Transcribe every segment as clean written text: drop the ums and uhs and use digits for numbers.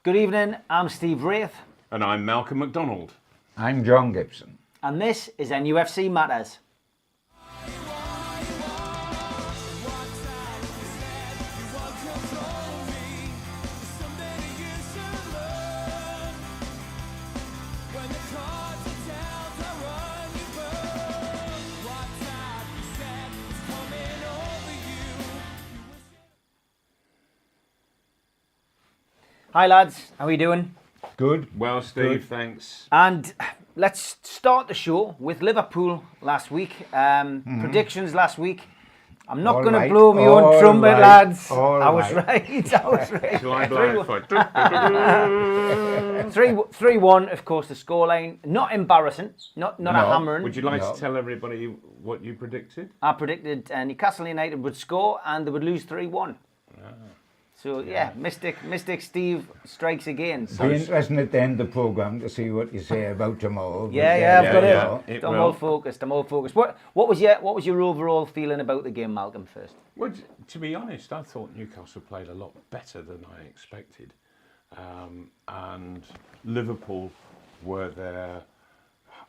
Good evening, I'm Steve Wraith. And I'm Malcolm MacDonald. I'm John Gibson. And this is NUFC Matters. Hi lads, how are you doing? Good. Well, Steve, thanks. And let's start the show with Liverpool last week. Predictions last week. I'm not going to blow my own trumpet, lads. I was right. Shall I blow it for 3-1, of course, the scoreline. Not embarrassing. Not a hammering. Would you like to tell everybody what you predicted? I predicted Newcastle United would score and they would lose 3-1. So, yeah, Mystic Steve strikes again. It'll be interesting at the end of the programme to see what you say about tomorrow. Yeah, I've got it. I'm all focused. What was your overall feeling about the game, Malcolm, first? Well, to be honest, I thought Newcastle played a lot better than I expected. And Liverpool were their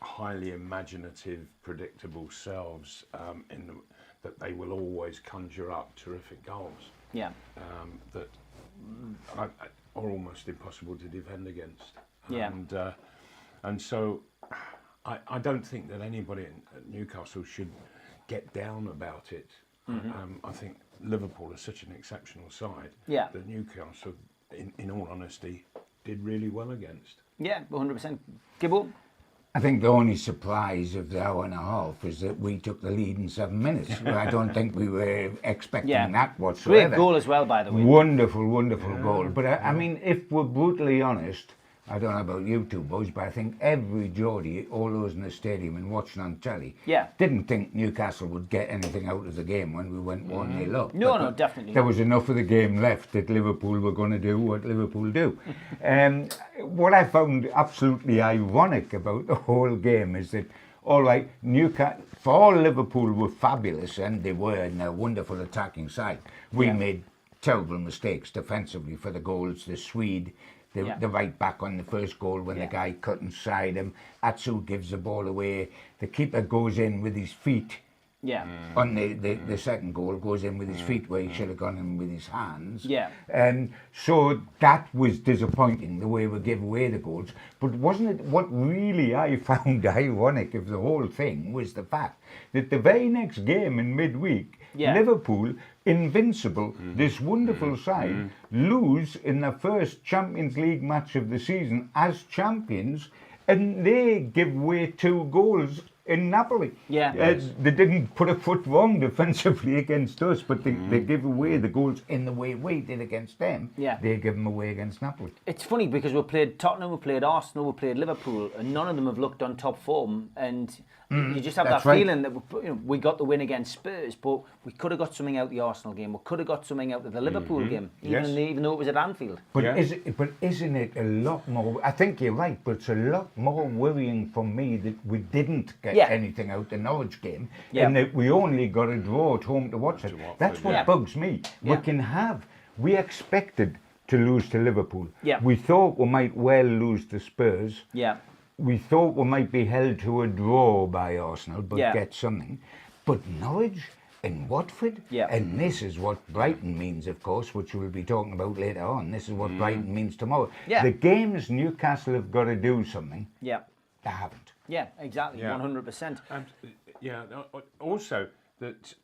highly imaginative, predictable selves that they will always conjure up terrific goals. Yeah. That are almost impossible to defend against. Yeah. And so I don't think that anybody at Newcastle should get down about it. I think Liverpool is such an exceptional side that Newcastle, in all honesty, did really well against. Yeah, 100%. Gibbo? I think the only surprise of the hour and a half is that we took the lead in 7 minutes. I don't think we were expecting that whatsoever. Great goal as well, by the way. Wonderful goal. But I mean, if we're brutally honest, I don't know about you two boys, but I think every Geordie, all those in the stadium and watching on telly, didn't think Newcastle would get anything out of the game when we went 1-0 up. No, definitely. There was enough of the game left that Liverpool were going to do what Liverpool do. What I found absolutely ironic about the whole game is that, all right, Newcastle, for all Liverpool were fabulous, and they were in a wonderful attacking side, we made terrible mistakes defensively for the goals. The Swede, the right back on the first goal when the guy cut inside him. Atsu gives the ball away. The keeper goes in with his feet. Yeah. On the second goal, goes in with his feet where he should have gone in with his hands. Yeah. So that was disappointing, the way we gave away the goals. But wasn't it, what really I found ironic of the whole thing was the fact that the very next game in midweek, Liverpool, invincible, this wonderful side, lose in the first Champions League match of the season as champions, and they give away 2 goals in Napoli. They didn't put a foot wrong defensively against us, but they give away the goals in the way we did against them. They give them away against Napoli. It's funny because we played Tottenham, we played Arsenal, we played Liverpool, and none of them have looked on top form. And you just have that feeling that we got the win against Spurs, but we could have got something out of the Arsenal game. We could have got something out of the Liverpool game, even though it was at Anfield. But isn't it a lot more? I think you're right, but it's a lot more worrying for me that we didn't get anything out the Norwich game, and that we only got a draw at home to watch it. That's what bugs me. We expected to lose to Liverpool. We thought we might well lose to Spurs. We thought we might be held to a draw by Arsenal, but get something. But Norwich and Watford, and this is what Brighton means, of course, which we'll be talking about later on. This is what Brighton means tomorrow. The games Newcastle have got to do something. They haven't. Yeah, exactly, 100%. Also, that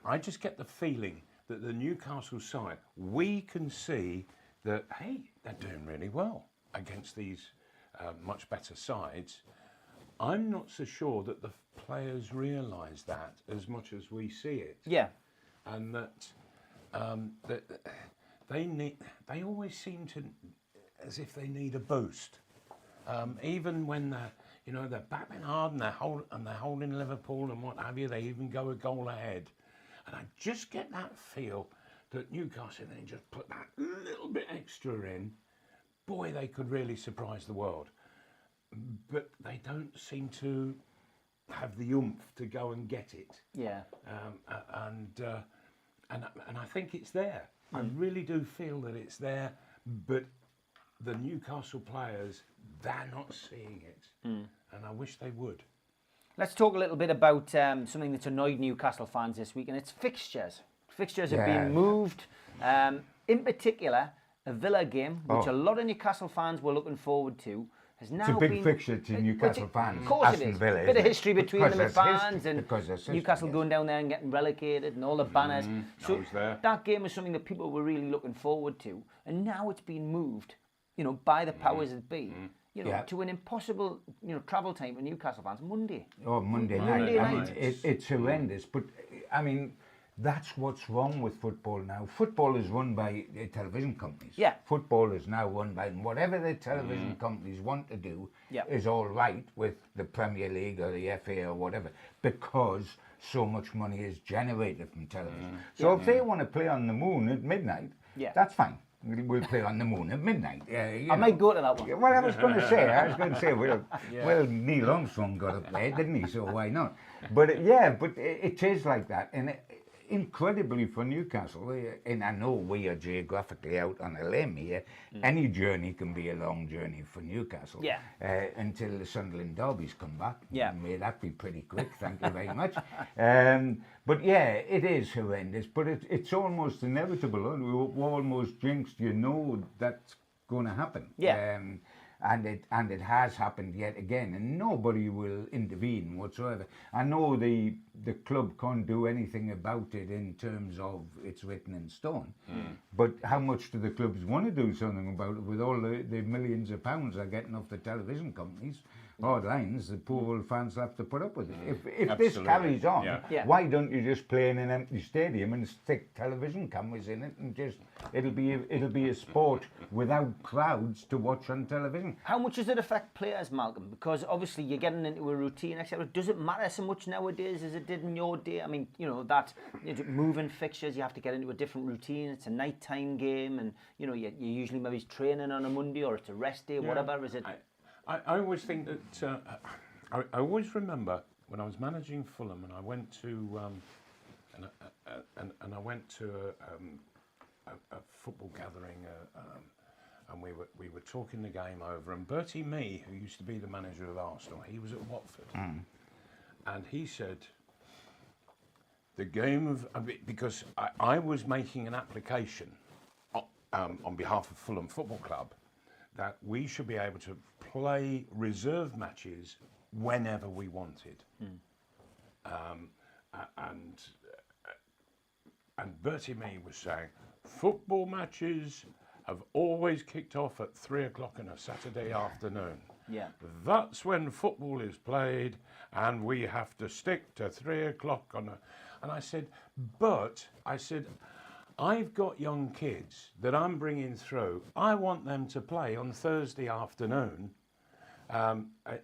I just get the feeling that the Newcastle side, we can see that, hey, they're doing really well against these much better sides. I'm not so sure that the players realise that as much as we see it. And that they always seem to, as if they need a boost. Even when they're battling hard and they're holding Liverpool and what have you, they even go a goal ahead. And I just get that feel that Newcastle, they just put that little bit extra in. Boy, they could really surprise the world. But they don't seem to have the oomph to go and get it. and I think it's there. I really do feel that it's there, but the Newcastle players, they're not seeing it, and I wish they would. Let's talk a little bit about something that's annoyed Newcastle fans this week, and it's fixtures. Fixtures have been moved. In particular, a Villa game, which a lot of Newcastle fans were looking forward to, has now it's a big fixture to Newcastle fans. Of course Aston it is. Villa, A bit of history between them and fans, and Newcastle going down there and getting relegated, and all the banners. So that game was something that people were really looking forward to, and now it's been moved, by the powers that be. To an impossible, travel time for Newcastle fans. Monday. Oh, Monday night. I mean, it's horrendous. But I mean, that's what's wrong with football now. Football is run by television companies. Yeah. Football is now run by whatever the television companies want to do is all right with the Premier League or the FA or whatever, because so much money is generated from television. So if they want to play on the moon at midnight, that's fine. We'll play on the moon at midnight. I might go to that one. Well, I was going to say, well, Neil Armstrong got up there, didn't he? So why not? But it is like that, and incredibly for Newcastle. And I know we are geographically out on a limb here. Any journey can be a long journey for Newcastle. Until the Sunderland derbies come back. May that be pretty quick. Thank you very much. But it is horrendous. But it's almost inevitable. We're almost jinxed. That's going to happen. And it has happened yet again, and nobody will intervene whatsoever. I know the club can't do anything about it in terms of it's written in stone, but how much do the clubs want to do something about it with all the millions of pounds they're getting off the television companies? Hard lines, the poor old fans have to put up with it. If this carries on, why don't you just play in an empty stadium and stick television cameras in it, and just it'll be a sport without crowds to watch on television. How much does it affect players, Malcolm? Because obviously you're getting into a routine, etc. Does it matter so much nowadays as it did in your day? I mean, that moving fixtures, you have to get into a different routine. It's a nighttime game, and you're usually maybe training on a Monday, or it's a rest day, whatever. Is it? I always think that I always remember when I was managing Fulham, and I went to I went to a football gathering, and we were talking the game over, and Bertie Mee, who used to be the manager of Arsenal, he was at Watford, and he said the game of because I was making an application on behalf of Fulham Football Club that we should be able to play reserve matches whenever we wanted. And Bertie Mee was saying, football matches have always kicked off at 3 o'clock on a Saturday afternoon. That's when football is played, and we have to stick to 3 o'clock on a... And I said, I've got young kids that I'm bringing through. I want them to play on Thursday afternoon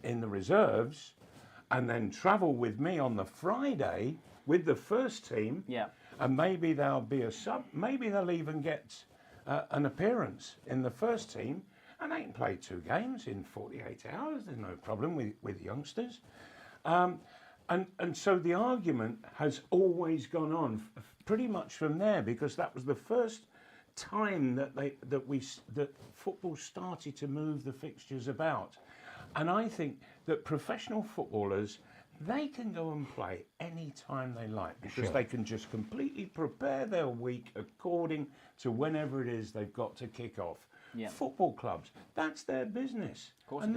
in the reserves, and then travel with me on the Friday with the first team. And maybe there'll be a sub. Maybe they'll even get an appearance in the first team, and they can play 2 games in 48 hours. There's no problem with youngsters. And so the argument has always gone on pretty much from there, because that was the first time that football started to move the fixtures about. And I think that professional footballers, they can go and play any time they like, because they can just completely prepare their week according to whenever it is they've got to kick off. Football clubs, that's their business. Of course, and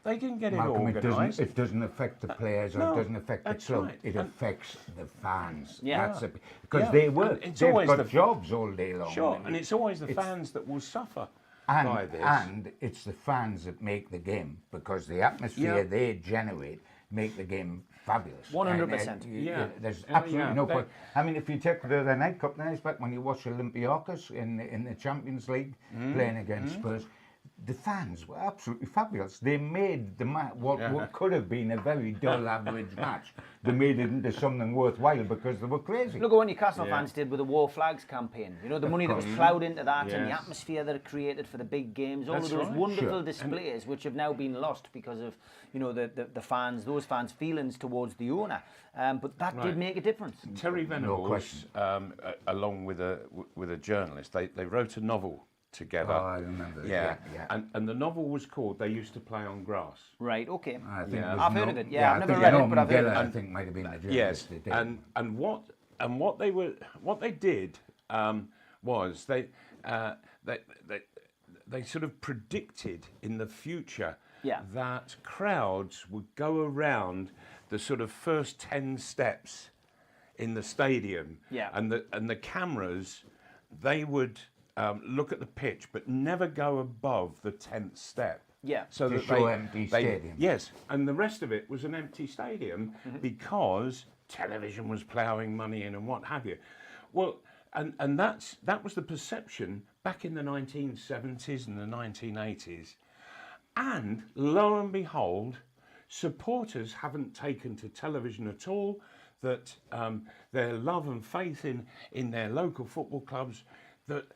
they can get Malcolm, it organised. It doesn't affect the players, or it doesn't affect the club. Right. It affects the fans. Because they work. They've got jobs all day long. And it's always the fans that will suffer by this. And it's the fans that make the game, because the atmosphere they generate make the game fabulous. 100%. There's absolutely no point. I mean, if you take the night cup nights back when you watch Olympiacos in the Champions League playing against Spurs, the fans were absolutely fabulous. They made the what could have been a very dull, average match. They made it into something worthwhile because they were crazy. Look at what Newcastle fans did with the War Flags campaign. You know, the money that was ploughed into that and the atmosphere that it created for the big games. All of those wonderful displays which have now been lost because of, you know, the fans, those fans' feelings towards the owner. But that did make a difference. Terry Venables, along with a journalist, they wrote a novel together. Oh, I remember. Yeah. And the novel was called "They Used to Play on Grass." Right. Okay. I think I've heard of it. Yeah, I've never read it, but I've heard of it. I think might have been the Yes, journalist. and what they did was they sort of predicted in the future that crowds would go around the sort of first 10 steps in the stadium, and the cameras, they would look at the pitch but never go above the 10th step. Yeah. So to show empty stadium. Yes, and the rest of it was an empty stadium because television was ploughing money in and what have you. Well, and that was the perception back in the 1970s and the 1980s. And lo and behold, supporters haven't taken to television at all, that their love and faith in their local football clubs that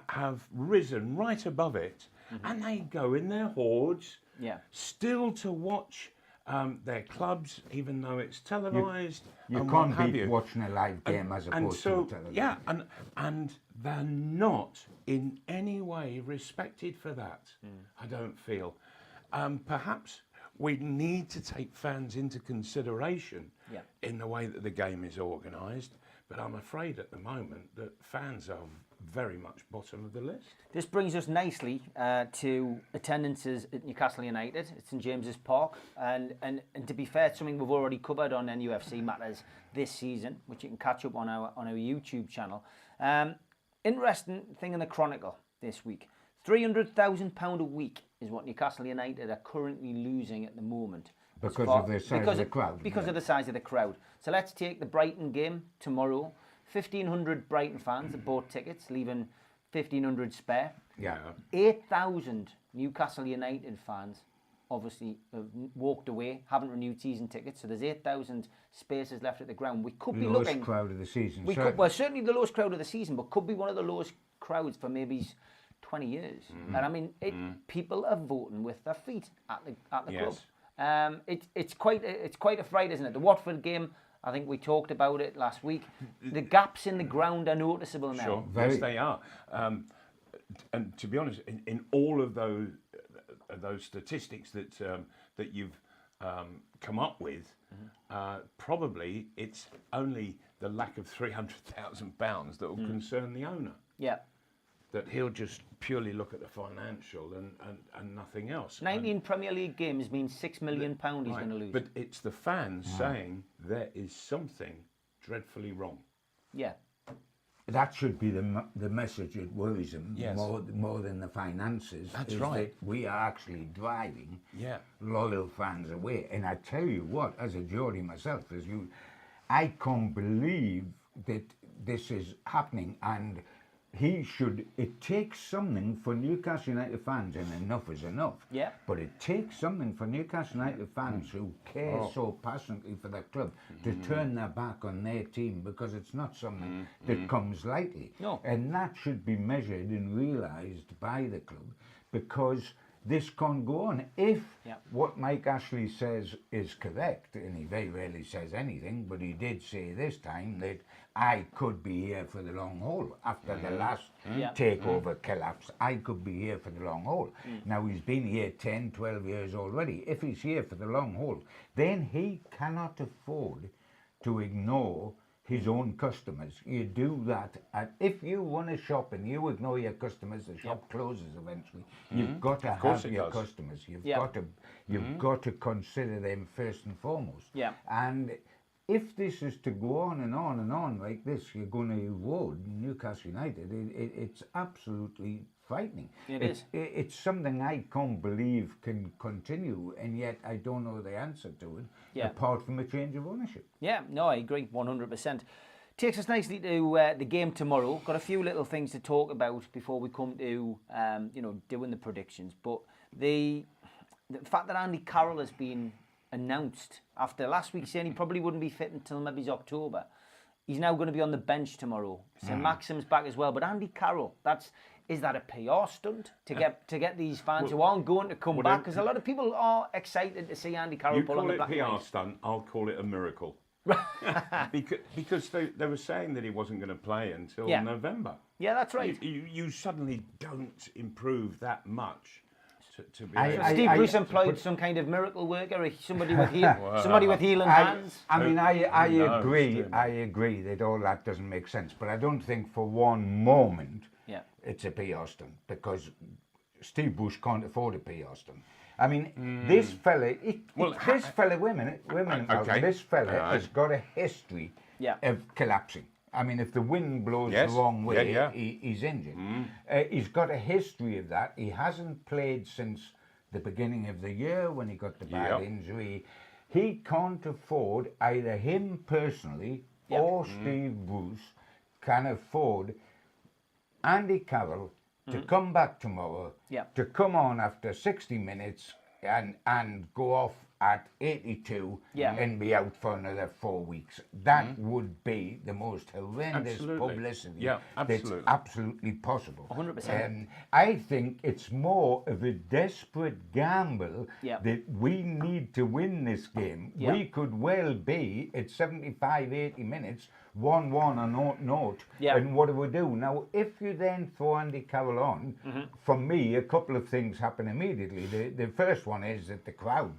have risen right above it, and they go in their hordes still to watch their clubs, even though it's televised. You can't beat watching a live game as opposed to television. Yeah, and they're not in any way respected for that, I don't feel. Perhaps we need to take fans into consideration in the way that the game is organised, but I'm afraid at the moment that fans are very much bottom of the list. This brings us nicely to attendances at Newcastle United. It's St James's Park, and to be fair, it's something we've already covered on NUFC Matters this season, which you can catch up on our YouTube channel. Interesting thing in the Chronicle this week: £300,000 a week is what Newcastle United are currently losing at the moment. Because of the size of the crowd. Because of the size of the crowd. So let's take the Brighton game tomorrow. 1,500 Brighton fans have bought tickets, leaving 1,500 spare. Yeah. 8,000 Newcastle United fans obviously have walked away, haven't renewed season tickets, so there's 8,000 spaces left at the ground. We could be looking... Lowest crowd of the season. Certainly the lowest crowd of the season, but could be one of the lowest crowds for maybe 20 years. And I mean, people are voting with their feet at the club. It's quite a fright, isn't it? The Watford game, I think we talked about it last week. The gaps in the ground are noticeable now. Sure, yes, they are. And to be honest, in all of those statistics that you've come up with, probably it's only the lack of £300,000 that will concern the owner. Yeah. That he'll just purely look at the financial and nothing else. 19 Premier League games means £6 million he's going to lose. But it's the fans saying there is something dreadfully wrong. Yeah. That should be the message that worries them more than the finances. That's right. That we are actually driving loyal fans away. And I tell you what, as a Geordie myself, I can't believe that this is happening, and it takes something for Newcastle United fans, and enough is enough. Yeah. But it takes something for Newcastle United fans who care so passionately for their club to turn their back on their team, because it's not something that comes lightly. No. And that should be measured and realised by the club, because this can't go on. If what Mike Ashley says is correct, and he very rarely says anything, but he did say this time that I could be here for the long haul. After the last takeover collapse, I could be here for the long haul. Now, he's been here 10, 12 years already. If he's here for the long haul, then he cannot afford to ignore his own customers. You do that, and if you run a shop and you ignore your customers, the shop closes eventually. You've got to have your customers. You've got to consider them first and foremost. Yeah. And if this is to go on and on and on like this, you're going to erode Newcastle United. It's absolutely frightening. It's something I can't believe can continue, and yet I don't know the answer to it, apart from a change of ownership. Yeah, no, I agree 100%. Takes us nicely to the game tomorrow. Got a few little things to talk about before we come to doing the predictions. But the fact that Andy Carroll has been announced after last week saying he probably wouldn't be fit until maybe October. He's now going to be on the bench tomorrow. So Maxim's back as well. But Andy Carroll, is that a PR stunt to get these fans who aren't going to come back? Because a lot of people are excited to see Andy Carroll pull on the black. You call it PR stunt, I'll call it a miracle. because they were saying that he wasn't going to play until November. Yeah, that's right. You suddenly don't improve that much. To be Steve Bruce employed some kind of miracle worker, or somebody with healing hands. I mean, I agree. I agree that all that doesn't make sense, but I don't think for one moment it's a PR stunt, because Steve Bruce can't afford a PR stunt. I mean, this fella, this fella has got a history of collapsing. I mean, if the wind blows the wrong way, he's injured. He's got a history of that. He hasn't played since the beginning of the year when he got the bad injury. He can't afford, either him personally or Steve Bruce can afford Andy Carroll to come back tomorrow, to come on after 60 minutes and go off at 82 and be out for another 4 weeks. That would be the most horrendous publicity that's absolutely possible. 100%. I think it's more of a desperate gamble that we need to win this game. We could well be at 75, 80 minutes, 1-1 or 0-0, and what do we do? Now, if you then throw Andy Carroll on, for me, a couple of things happen immediately. The first one is that the crowd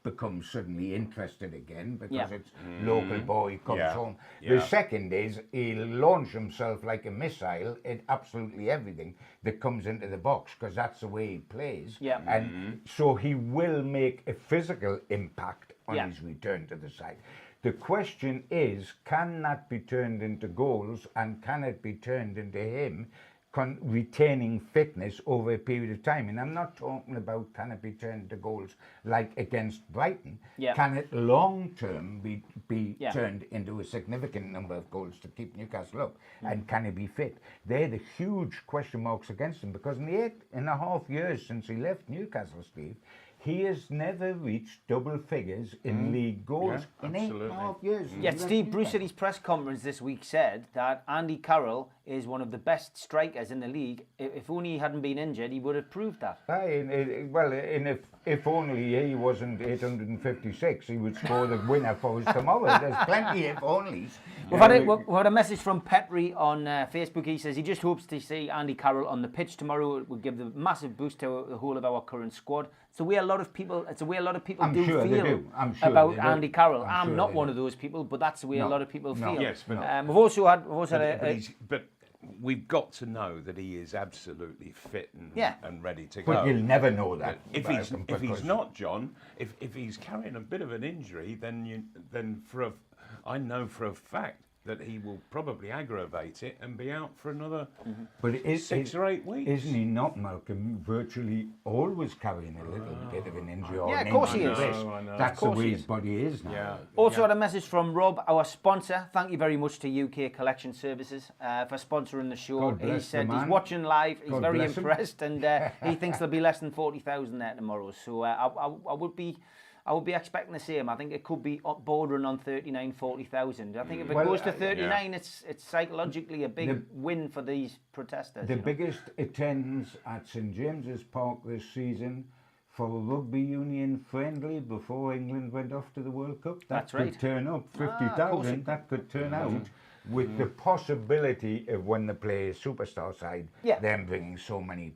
becomes suddenly interested again, because it's local boy comes home. The second is he'll launch himself like a missile at absolutely everything that comes into the box, because that's the way he plays. And so he will make a physical impact on his return to the side. The question is, can that be turned into goals, and can it be turned into him retaining fitness over a period of time? And I'm not talking about can it be turned into goals like against Brighton. Can it long term be turned into a significant number of goals to keep Newcastle up? And can he be fit? They're the huge question marks against him, because in the 8.5 years since he left Newcastle, Steve, he has never reached double figures in league goals in 8.5 years. Yet Steve Bruce at his press conference this week said that Andy Carroll is one of the best strikers in the league. If only he hadn't been injured, he would have proved that. If only he wasn't 856, he would score the winner for us tomorrow. There's plenty of onlys. We've had a message from Petri on Facebook. He says he just hopes to see Andy Carroll on the pitch tomorrow. It will give the massive boost to the whole of our current squad. It's the way a lot of people feel about Andy Carroll. I'm not one of those people, but that's the way a lot of people feel. Yes, but we've also had but we've got to know that he is absolutely fit and ready to go. But you'll never know that. If he's not, John, if he's carrying a bit of an injury, then I know for a fact that he will probably aggravate it and be out for another 6 or 8 weeks. Isn't he not, Malcolm, virtually always carrying a little bit of an injury? Yeah, of course he is. That's the way his body is now. Yeah. Also had a message from Rob, our sponsor. Thank you very much to UK Collection Services for sponsoring the show. He said he's watching live, he's very impressed, and he thinks there'll be less than 40,000 there tomorrow. So I would be expecting the same. I think it could be bordering on 39, 40,000. I think if it goes to 39, it's psychologically a big win for these protesters. The biggest attendance at St James's Park this season for a rugby union friendly before England went off to the World Cup. That could turn up 50,000. That could turn out with the possibility of, when they play a superstar side, them bringing so many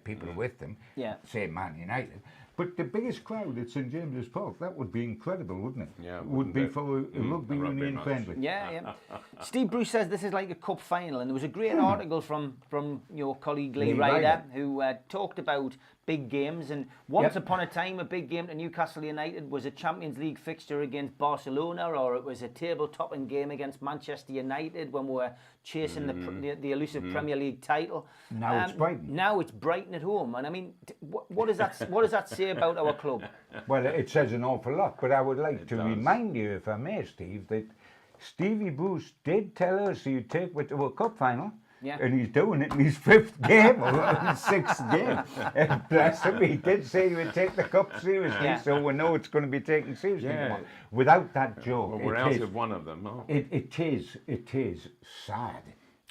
people with them. Say Man United. But the biggest crowd at St James's Park, that would be incredible, wouldn't it? Yeah, would be for a rugby union friendly. Yeah. Steve Bruce says this is like a cup final, and there was a great article from your colleague Lee Ryder, who talked about big games, and once upon a time a big game to Newcastle United was a Champions League fixture against Barcelona, or it was a table-topping game against Manchester United when we were chasing the elusive Premier League title. Now it's Brighton. Now it's Brighton at home, and I mean, what does that say about our club? Well, it says an awful lot, but I would like to remind you, if I may, Steve, that Stevie Bruce did tell us he'd take it to a cup final. Yeah. And he's doing it in his 5th game or his 6th game. And bless him, he did say he would take the cup seriously, so we know it's going to be taken seriously. Yeah. Without that joke, Well, we're out of one of them, aren't we? it is sad.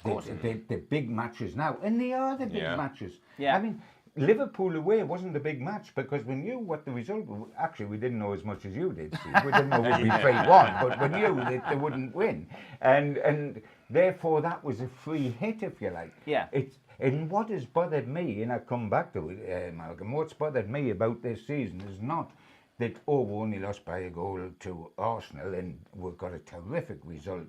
The big matches now, and they are the big matches. Yeah. I mean, Liverpool away wasn't a big match because we knew what the result was. Actually, we didn't know as much as you did, Steve. We didn't know it would be 3-1, but we knew that they wouldn't win. And therefore, that was a free hit, if you like. Yeah. And what has bothered me, and I come back to it, Malcolm, what's bothered me about this season is not that, we only lost by a goal to Arsenal and we got a terrific result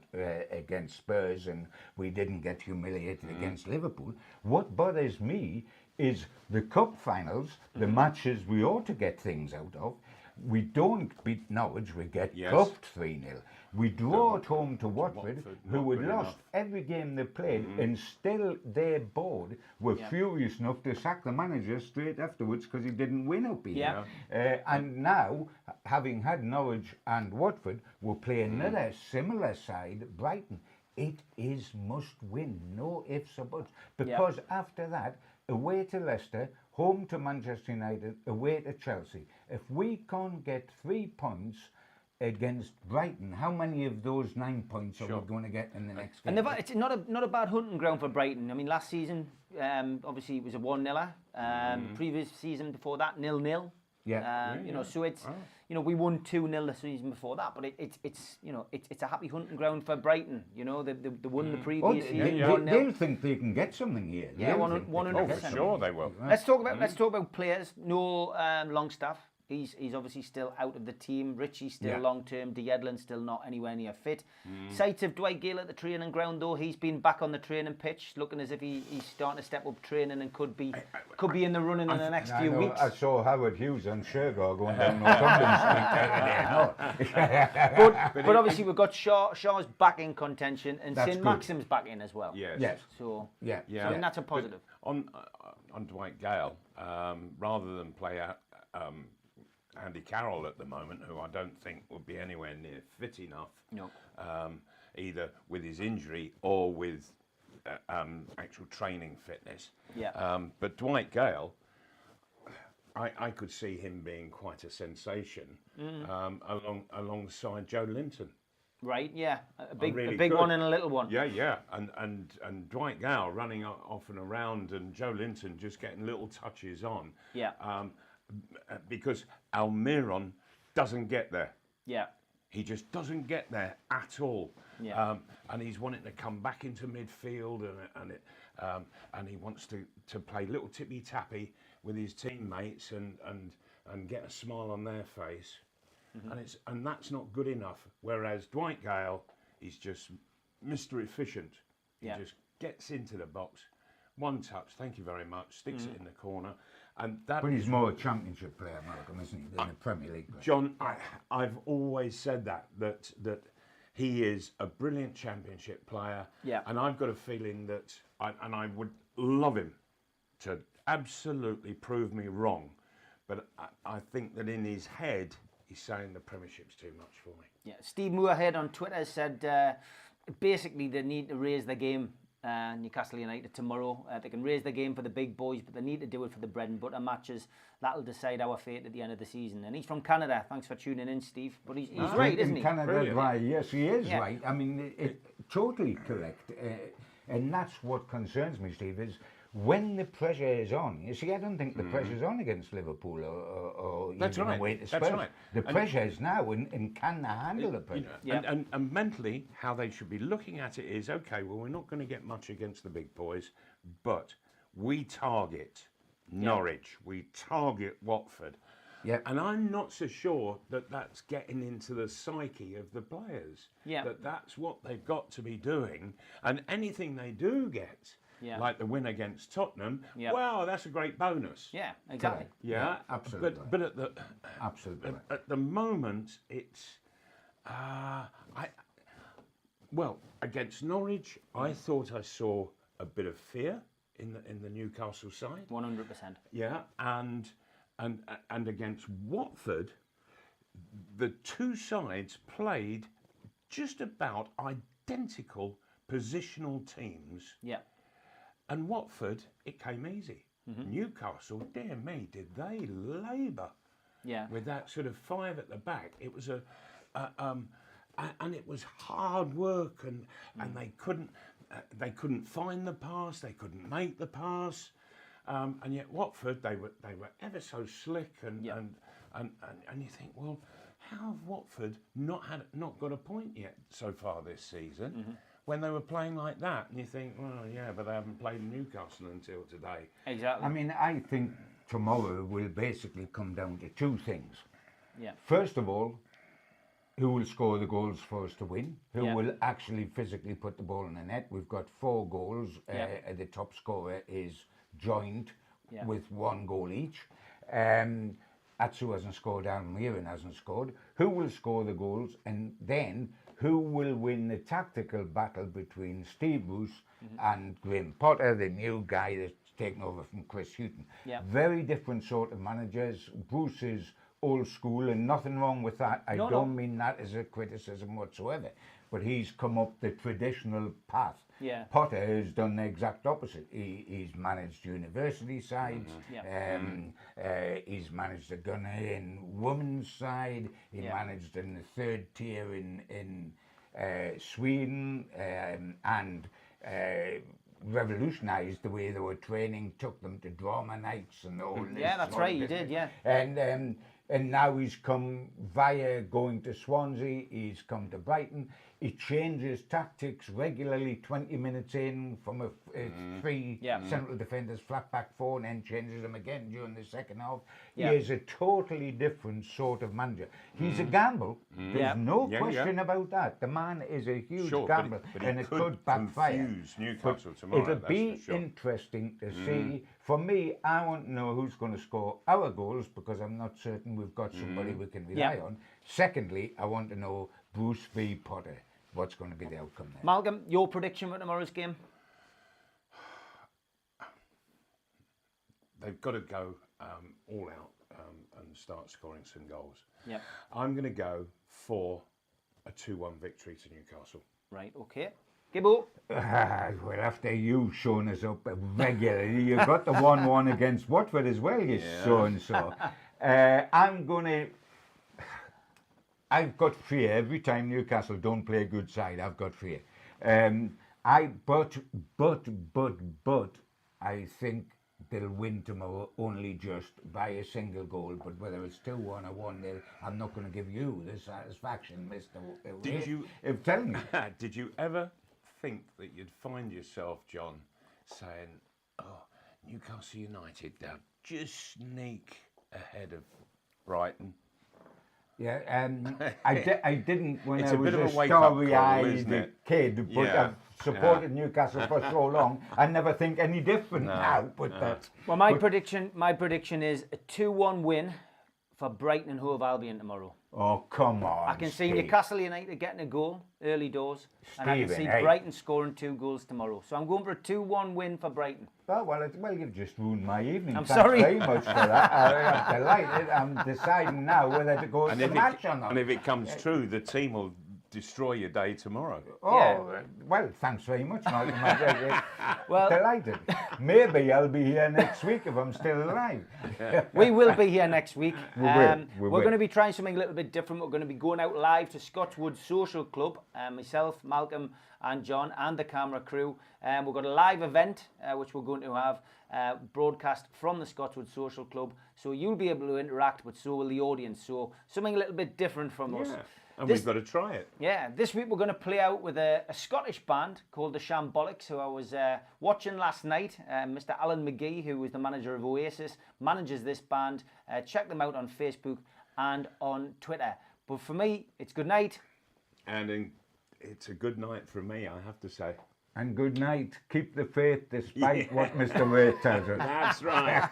against Spurs and we didn't get humiliated against Liverpool. What bothers me is the cup finals, the matches we ought to get things out of. We don't beat Norwich, we get cuffed 3-0. We draw at home to Watford, who had lost every game they played, and still their board were furious enough to sack the manager straight afterwards because he didn't win up here. And now, having had Norwich and Watford, we'll play another similar side, Brighton. It is must win, no ifs or buts, because after that, away to Leicester, home to Manchester United, away to Chelsea. If we can't get 3 points against Brighton, how many of those 9 points are we going to get in the next game? And it's not a bad hunting ground for Brighton. I mean, last season, obviously it was a 1-0. Previous season before that, 0-0. So it's we won 2-0 the season before that, but it's a happy hunting ground for Brighton. They won the previous season. They'll think they can get something here. Yeah, 100%. Oh, for sure they will. Let's talk about players. No Longstaff. He's obviously still out of the team. Richie's still long-term. Diedlin's still not anywhere near fit. Sights of Dwight Gale at the training ground, though. He's been back on the training pitch, looking as if he's starting to step up training and could be in the running in the next few weeks. I saw Howard Hughes and Shergar going down Northumberland Street. But obviously we've got Shaw's back in contention and St. Maxim's back in as well. Yes. So yeah. I mean, that's a positive. But on Dwight Gale, rather than play out Andy Carroll at the moment, who I don't think would be anywhere near fit enough, either with his injury or with actual training fitness. But Dwight Gale, I could see him being quite a sensation alongside Joe Linton. Right, yeah, a big could. one and a little one. Yeah, and Dwight Gale running off and around, and Joe Linton just getting little touches on. Because Almiron doesn't get there. He just doesn't get there at all. And he's wanting to come back into midfield, and he wants to play little tippy tappy with his teammates and get a smile on their face. And that's not good enough. Whereas Dwight Gale is just Mr. Efficient. He just gets into the box, one touch, thank you very much, sticks it in the corner. But he's more a championship player, Malcolm, isn't he, than a Premier League player? John, I've always said that he is a brilliant championship player. And I've got a feeling that, I would love him to absolutely prove me wrong, but I think that in his head, he's saying the Premiership's too much for me. Steve Moorhead on Twitter said basically they need to raise the game. Newcastle United tomorrow. They can raise the game for the big boys, but they need to do it for the bread and butter matches. That'll decide our fate at the end of the season. And he's from Canada. Thanks for tuning in, Steve. But he's right, isn't he? Canada, right? Yes, he is right. I mean, totally correct. And that's what concerns me, Steve, is when the pressure is on. You see, I don't think the pressure's on against Liverpool or That's even right. away to Spurs. That's right. The pressure is now, and can they handle the pressure? And mentally, how they should be looking at it is, okay, well, we're not going to get much against the big boys, but we target Norwich, we target Watford. And I'm not so sure that that's getting into the psyche of the players, that that's what they've got to be doing. And anything they do get, like the win against Tottenham, wow, that's a great bonus. Yeah, exactly. Absolutely. But at the moment, it's against Norwich, I thought I saw a bit of fear in the Newcastle side. 100%. Yeah, and against Watford, the two sides played just about identical positional teams. Yeah. And Watford, it came easy. Newcastle, dear me, did they labour with that sort of 5 at the back. It was and it was hard work, and they couldn't find the pass, they couldn't make the pass, and yet Watford, they were ever so slick, and you think, well, how have Watford not got a point yet so far this season? When they were playing like that, and you think, well, yeah, but they haven't played Newcastle until today. Exactly. I mean, I think tomorrow will basically come down to 2 things. Yeah. First of all, who will score the goals for us to win? Who will actually physically put the ball in the net? We've got 4 goals. The top scorer is joined with 1 goal each. Atsu hasn't scored, Almiron hasn't scored. Who will score the goals? And then who will win the tactical battle between Steve Bruce and Graham Potter, the new guy that's taken over from Chris Hughton? Very different sort of managers. Bruce is old school, and nothing wrong with that. I don't mean that as a criticism whatsoever, but he's come up the traditional path. Potter has done the exact opposite. He's managed university sides, he's managed the Ghanaian women's side, he managed in the 3rd tier in Sweden, and revolutionised the way they were training, took them to drama nights and all this. Yeah, that's right, he did, yeah. And now he's come via going to Swansea, he's come to Brighton. He changes tactics regularly, 20 minutes in from a 3 central defenders, flat back 4, and then changes them again during the second half. He is a totally different sort of manager. He's a gamble. There's no question about that. The man is a huge gamble, but and it could backfire. Newcastle tomorrow. It'll be interesting to see. For me, I want to know who's going to score our goals, because I'm not certain we've got somebody we can rely on. Secondly, I want to know Bruce v. Potter. What's going to be the outcome there? Malcolm, your prediction for tomorrow's game? They've got to go all out and start scoring some goals. Yep. I'm going to go for a 2-1 victory to Newcastle. Right, okay. Gibbo? Well, after you've shown us up regularly, you've got the 1-1 against Watford as well, you so-and-so. I've got fear every time Newcastle don't play a good side. I've got fear. But I think they'll win tomorrow only just by a single goal. But whether it's 2-1 or 1-0, I'm not going to give you the satisfaction, Mr. Tell me. Did you ever think that you'd find yourself, John, saying, "Oh, Newcastle United, they'll just sneak ahead of Brighton"? Yeah, I didn't when It's I a was bit of a a wake-up call, starry-eyed isn't it? kid, but I've supported Newcastle for so long. I never think any different now. But well, my prediction is a 2-1 win for Brighton and Hove Albion tomorrow. Oh, come on! I can see Newcastle United getting a goal early doors, and I can see Brighton scoring 2 goals tomorrow. So I'm going for a 2-1 win for Brighton. Oh, well, you've just ruined my evening. I'm Thanks sorry. very much for that. I'm delighted. I'm deciding now whether to go to the match or not. And if it comes true, the team will destroy your day tomorrow. Oh, well, thanks very much, Malcolm. Well, delighted. Maybe I'll be here next week if I'm still alive. We will be here next week. We're going to be trying something a little bit different. We're going to be going out live to Scotswood Social Club. Myself, Malcolm and John and the camera crew. We've got a live event which we're going to have broadcast from the Scotswood Social Club. So you'll be able to interact, but so will the audience. So something a little bit different from us. And we've got to try it. Yeah, this week we're going to play out with a Scottish band called the Shambolics, who I was watching last night. Mr. Alan McGee, who is the manager of Oasis, manages this band. Check them out on Facebook and on Twitter. But for me, it's good night. And it's a good night from me, I have to say. And good night. Keep the faith despite what Mr. Ray tells us. That's right.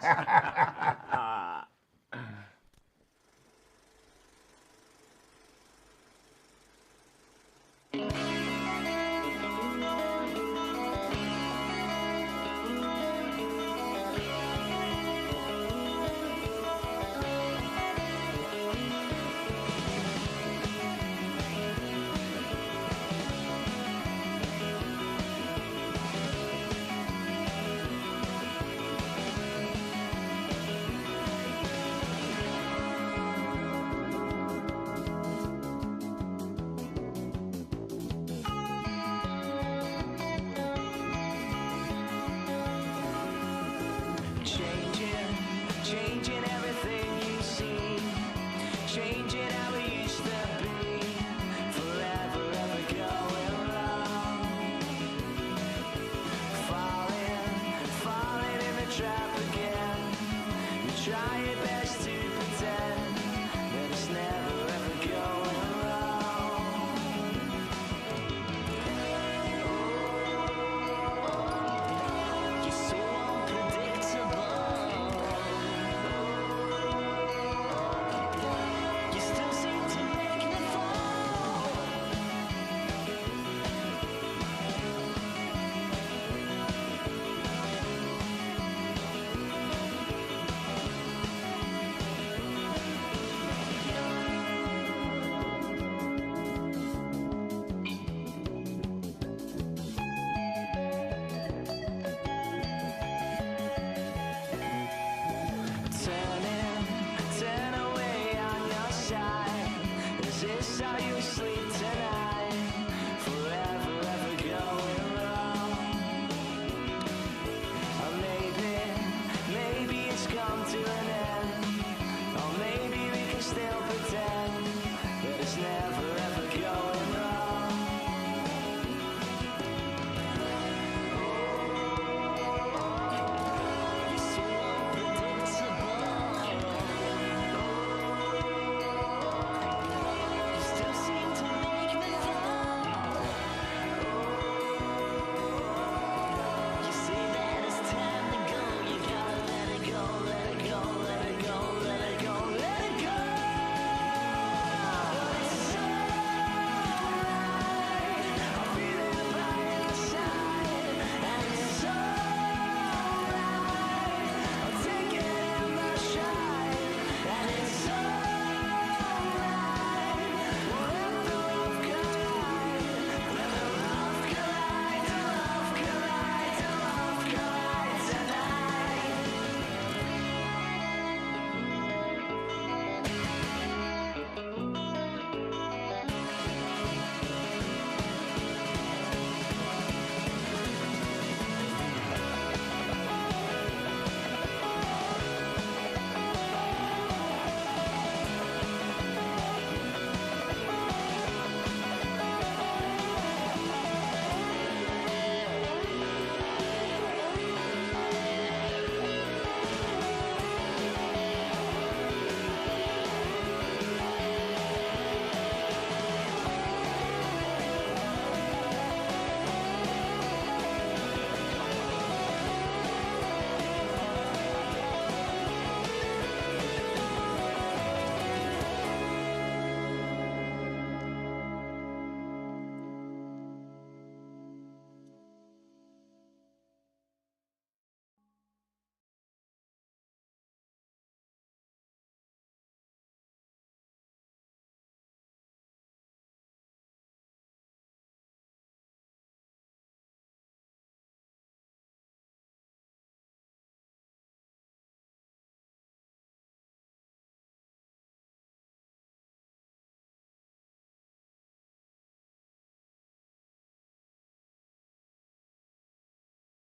trap again. You try your best to pretend that it's never ever going wrong. You're so unpredictable. You still seem to make me fall. Turn away on your side. Is this how you sleep tonight? Forever, ever going wrong. Or maybe it's come to an